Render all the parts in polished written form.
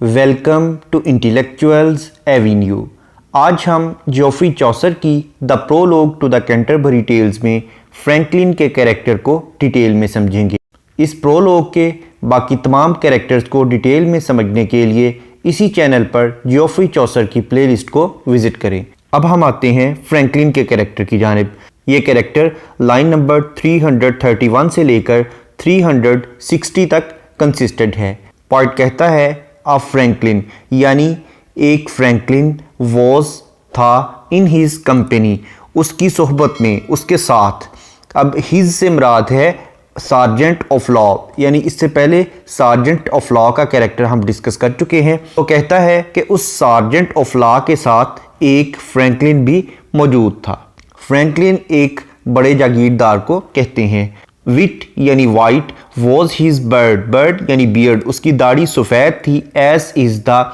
Welcome to intellectuals Avenue. आज हम Geoffrey Chaucer की the prologue to the Canterbury Tales में फ्रैंकलिन के कैरेक्टर को डिटेल में समझेंगे। इस प्रोलॉग के बाकी तमाम कैरेक्टर्स को डिटेल में समझने के लिए इसी चैनल पर जोफ्री चौसर की प्लेलिस्ट को विज़िट करें। अब हम आते हैं फ्रैंकलिन के कैरेक्टर की जानिब। ये कैरेक्टर लाइन नंबर 331 से लेकर 360 तक कंसिस्टेंट है। पॉइंट कहता है अ फ्रैंकलिन, यानी एक फ्रैंकलिन वॉज था इन हिज कंपनी, उसकी सोहबत में, उसके साथ। अब हिज से मुराद है सार्जेंट ऑफ लॉ, यानी इससे पहले सार्जेंट ऑफ लॉ का कैरेक्टर हम डिस्कस कर चुके हैं। तो कहता है कि उस सार्जेंट ऑफ लॉ के साथ एक फ्रैंकलिन भी मौजूद था। फ्रैंकलिन एक बड़े जागीरदार को कहते हैं। विट यानी white was his bird, bird यानी बियर्ड, उसकी दाढ़ी सफ़ेद थी। एज इज़ द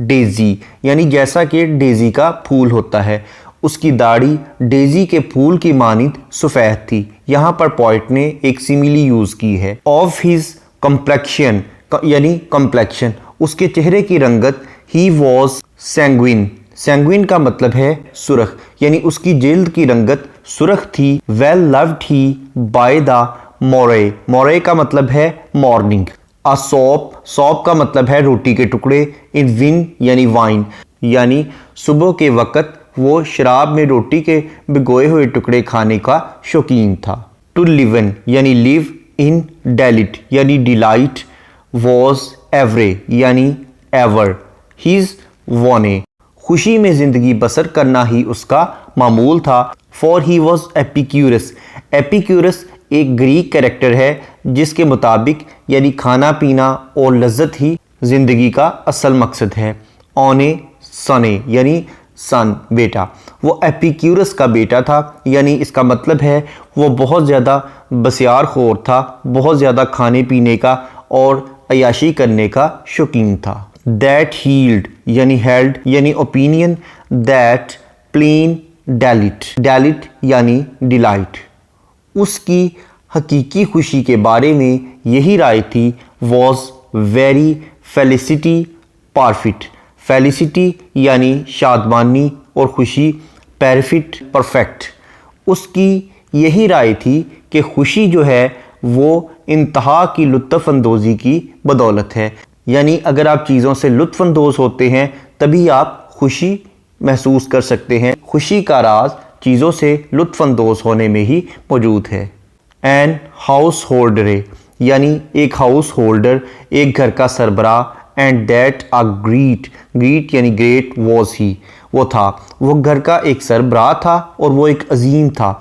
डेजी, यानी जैसा कि डेजी का फूल होता है, उसकी दाढ़ी डेजी के फूल की मानिंद सफ़ेद थी। यहाँ पर पॉइंट ने एक सिमिली यूज़ की है। ऑफ हिज कम्प्लेक्शन, यानी कम्प्लेक्शन, उसके चेहरे की रंगत। ही वॉज सैंग्विन, सैंग्विन का मतलब है सुरख, यानी उसकी जिल्द की रंगत सुरख थी। Well loved he by the more, more का मतलब है मॉर्निंग। अ सॉप, सॉप का मतलब है रोटी के टुकड़े। इन विन यानी वाइन, यानी सुबह के वक़्त वो शराब में रोटी के भिगोए हुए टुकड़े खाने का शौकीन था। टू लिवन यानी लिव इन डेलिट, यानी डिलाइट। वॉज एवरे यानी एवर। हिज वॉने, खुशी में ज़िंदगी बसर करना ही उसका मामूल था। For he was Epicurus, Epicurus एक ग्रीक कैरेक्टर है जिसके मुताबिक यानी खाना पीना और लज्जत ही ज़िंदगी का असल मकसद है। ऑने सने यानी सन, बेटा। वो एपिक्यूरस का बेटा था, यानी इसका मतलब है वो बहुत ज़्यादा बसियार खोर था, बहुत ज़्यादा खाने पीने का और अयाशी करने का शौकीन था। दैट हील्ड यानी हेल्ड यानी opinion. That plain delit, delit यानी डिलाइट, उसकी हकीकी खुशी के बारे में यही राय थी। Was very felicity perfect, felicity यानी शादमानी और खुशी, परफिट परफेक्ट, उसकी यही राय थी कि खुशी जो है वो इंतहा की लुत्फ़अंदोज़ी की बदौलत है। यानी अगर आप चीज़ों से लुत्फ़अंदोज़ होते हैं तभी आप खुशी महसूस कर सकते हैं। खुशी का राज चीज़ों से लुत्फ़अंदोज़ होने में ही मौजूद है। एन हाउस होल्डरे, यानी एक हाउस होल्डर, एक घर का सरबराह। And that a greet, greet यानी ग्रेट वॉज ही, वो था, वो घर का एक सरबराह था और वो एक अजीम था।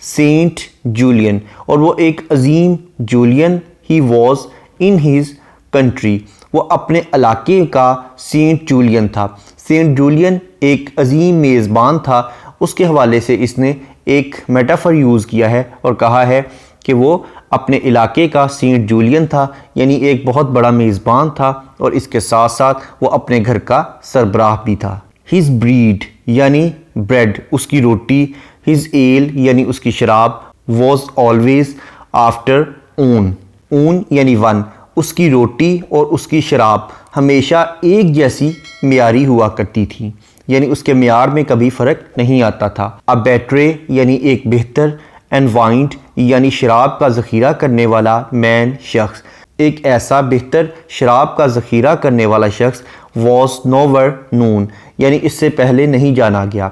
सेंट जूलियन, और वो एक अजीम Julian. He was in his country, वो अपने इलाके का सेंट जूलियन था। सेंट जूलियन एक अजीम मेज़बान था। उसके हवाले से इसने एक मेटाफर यूज़ किया है और कहा है कि वो अपने इलाके का सेंट जूलियन था, यानी एक बहुत बड़ा मेज़बान था और इसके साथ साथ वो अपने घर का सरबराह भी था। हिज ब्रीड यानी ब्रेड, उसकी रोटी। हिज एल यानी उसकी शराब। वॉज ऑलवेज आफ्टर ऊन, ऊन यानी वन, उसकी रोटी और उसकी शराब हमेशा एक जैसी मियारी हुआ करती थी, यानी उसके मियार में कभी फ़र्क नहीं आता था। अ बैटरे यानी एक बेहतर। एंड वाइंड यानी शराब का ज़ख़ीरा करने वाला। मैन शख्स, एक ऐसा बेहतर शराब का ज़ख़ीरा करने वाला शख्स। वॉज नोवर नून, यानी इससे पहले नहीं जाना गया।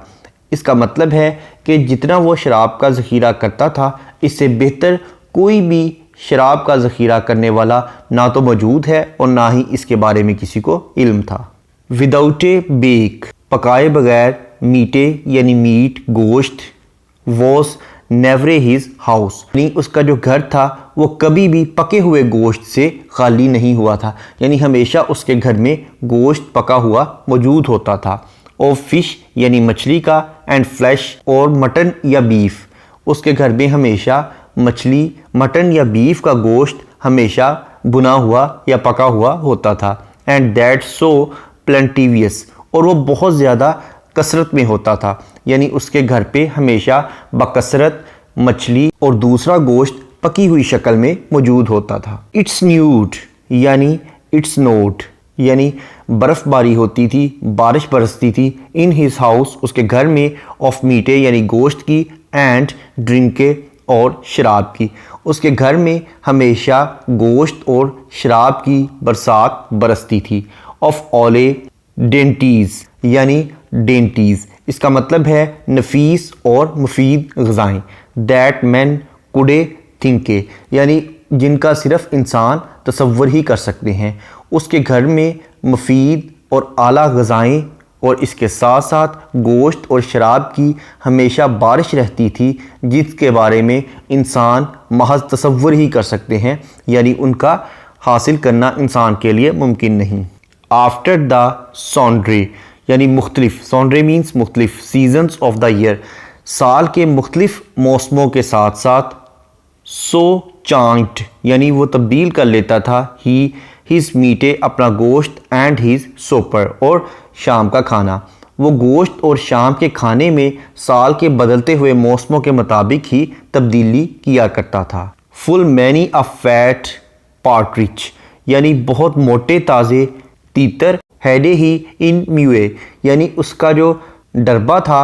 इसका मतलब है कि जितना वो शराब का ज़ख़ीरा करता था इससे बेहतर कोई भी शराब का ज़ख़ीरा करने वाला ना तो मौजूद है और ना ही इसके बारे में किसी को इल्म था। विदाउट ए बेक, पकाए बगैर, मीटे यानी मीट गोश्त। वॉज नेवरे हिज हाउस, यानी उसका जो घर था वो कभी भी पके हुए गोश्त से खाली नहीं हुआ था, यानी हमेशा उसके घर में गोश्त पका हुआ मौजूद होता था। और फिश यानी मछली का। एंड फ्लैश और मटन या बीफ, उसके घर में हमेशा मछली, मटन या बीफ का गोश्त हमेशा बुना हुआ या पका हुआ होता था। एंड दैट सो प्लेंटिवियस, और वो बहुत ज़्यादा कसरत में होता था, यानी उसके घर पे हमेशा बकसरत मछली और दूसरा गोश्त पकी हुई शक्ल में मौजूद होता था। इट्स न्यूड यानी इट्स नोट, यानी बर्फ़बारी होती थी, बारिश बरसती थी। इन हिज हाउस, उसके घर में, ऑफ मीटे यानी गोश्त की, एंड ड्रिंके और शराब की। उसके घर में हमेशा गोश्त और शराब की बरसात बरसती थी। ऑफ ओले डेंटीज़ यानी डेंटीज़, इसका मतलब है नफीस और मुफीद ग़िज़ाएँ। दैट मैन कुडे थिंके यानी जिनका सिर्फ इंसान तसव्वुर ही कर सकते हैं। उसके घर में मुफीद और आला ग़िज़ाएँ और इसके साथ साथ गोश्त और शराब की हमेशा बारिश रहती थी, जिसके बारे में इंसान महज तसव्वुर ही कर सकते हैं, यानी उनका हासिल करना इंसान के लिए मुमकिन नहीं। आफ्टर द सॉन्ड्रे यानी मुख्तलिफ, सॉन्ड्रे मीन्स मुख्तलिफ, सीजन्स ऑफ द ईयर, साल के मुख्तलिफ मौसमों के साथ साथ। सो चांट यानी वो तब्दील कर लेता था, ही हिज मीटे अपना गोश्त, एंड हिज सोपर और शाम का खाना। वो गोश्त और शाम के खाने में साल के बदलते हुए मौसमों के मुताबिक ही तब्दीली किया करता था। फुल मैनी अ फैट पार्ट्रिच यानी बहुत मोटे ताज़े तीतर। हैडे ही इन म्यूए यानी उसका जो डरबा था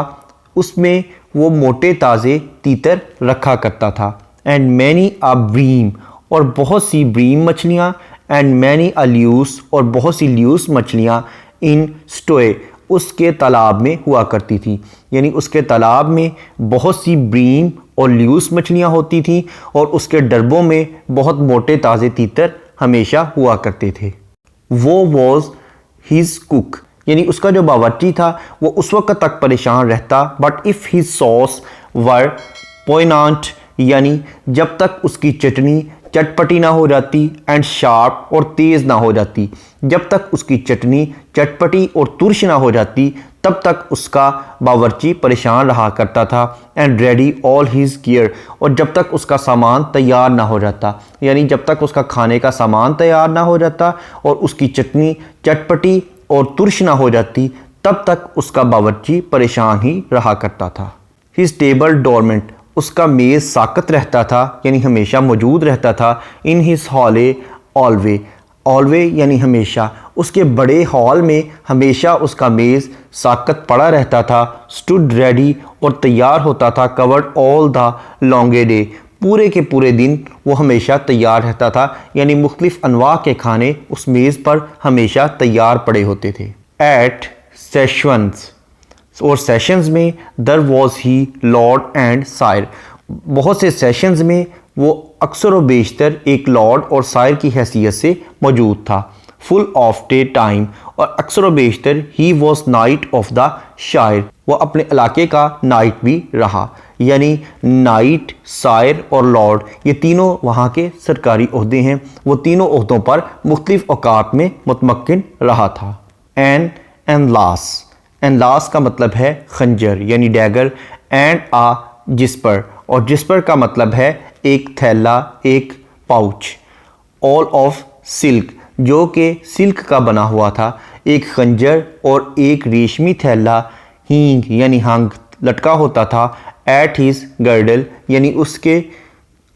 उसमें वो मोटे ताज़े तीतर रखा करता था। एंड मैनी अ ब्रीम और बहुत सी ब्रीम मछलियाँ, एंड मैनी अ ल्यूस और बहुत सी ल्यूस मछलियाँ, इन स्टोए उसके तालाब में हुआ करती थी। यानी उसके तालाब में बहुत सी ब्रीम और ल्यूस मछलियाँ होती थीं और उसके डरबों में बहुत मोटे ताज़े तीतर हमेशा हुआ करते थे। वो वॉज हिज कुक यानी उसका जो बावर्ची था वो उस वक्त तक परेशान रहता, बट इफ़ हिज सॉस वर पोइनांट यानी जब तक उसकी चटनी चटपटी ना हो जाती, एंड शार्प और तेज़ ना हो जाती। जब तक उसकी चटनी चटपटी और तुर्श ना हो जाती तब तक उसका बावर्ची परेशान रहा करता था। And ready all his gear और जब तक उसका सामान तैयार ना हो जाता, यानी जब तक उसका खाने का सामान तैयार ना हो जाता और उसकी चटनी चटपटी और तुर्श ना हो जाती तब तक उसका बावर्ची परेशान ही रहा करता था। हिज टेबल डोरमेंट उसका मेज़ साकत रहता था, यानी हमेशा मौजूद रहता था। इन हिज हॉले ऑलवे, ऑलवे यानी हमेशा, उसके बड़े हॉल में हमेशा उसका मेज़ साकत पड़ा रहता था। स्टूड रेडी और तैयार होता था। कवर्ड ऑल द लॉन्गे डे पूरे के पूरे दिन वो हमेशा तैयार रहता था, यानी मुख्तलिफ अनवा के खाने उस मेज़ पर हमेशा तैयार पड़े होते थे। एट सेशंस और सेशंस में there was he lord and sire, बहुत से सेशंस में वो अक्सर व बेशतर एक लॉर्ड और सायर की हैसियत से मौजूद था। फुल ऑफ डे टाइम और अक्सर व बेशतर he was knight of the shire, वो अपने इलाके का नाइट भी रहा। यानी नाइट, सायर और लॉर्ड ये तीनों वहाँ के सरकारी ओहदे हैं। वो तीनों ओहदों पर मुख्तलिफ औकात में मुतमक्किन रहा था। एंड लास, एंड लास का मतलब है खंजर यानी डैगर। एंड आ जिस्पर और जिस्पर का मतलब है एक थैला, एक पाउच। ऑल ऑफ सिल्क जो कि सिल्क का बना हुआ था। एक खंजर और एक रेशमी थैला, हींग यानी हंग लटका होता था। एट हिज गर्डल यानी उसके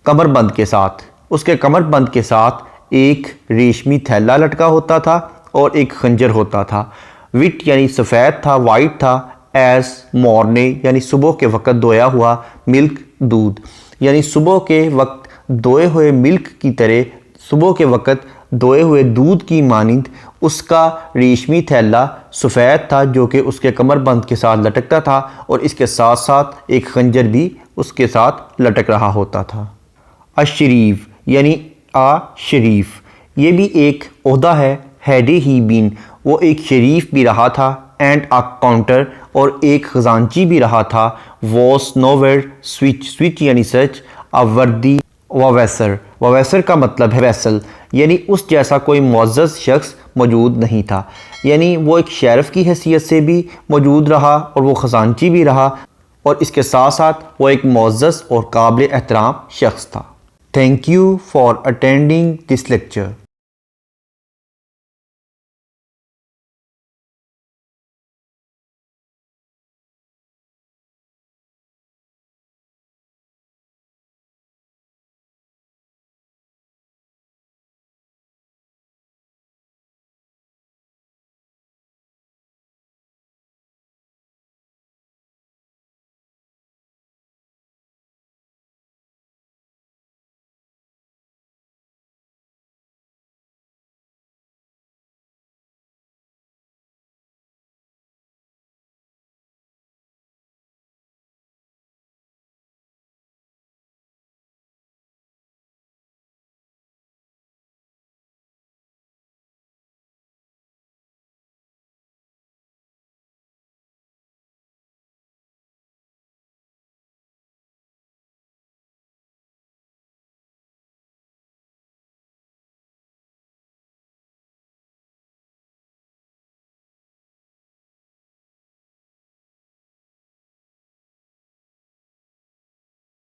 कमरबंद के साथ, उसके कमरबंद के साथ एक रेशमी थैला लटका होता था और एक खंजर होता था। विट यानी सफ़ेद था, वाइट था। एज मॉर्निंग यानी सुबह के वक्त धोया हुआ। मिल्क दूध यानी सुबह के वक्त धोए हुए मिल्क की तरह, सुबह के वक्त धोए हुए दूध की मानिंद उसका रेशमी थैला सफ़ेद था जो कि उसके कमरबंद के साथ लटकता था और इसके साथ साथ एक खंजर भी उसके साथ लटक रहा होता था। अशरीफ यानी आ शरीफ ये भी एक ओहदा है। हैडे ही बीन वो एक शरीफ भी रहा था। एंड अ काउंटर और एक खजानची भी रहा था। वॉस नोवेर स्विच, स्विच यानी सच। अ वर्दी ववैसर, ववैसर का मतलब है वैसल, यानी उस जैसा कोई मुअज़्ज़ज़ शख्स मौजूद नहीं था। यानी वो एक शेरफ की हैसियत से भी मौजूद रहा और वो खजानची भी रहा और इसके साथ साथ वो एक मुअज़्ज़ज़ और काबिल एहतराम शख्स था। Thank you for attending this lecture.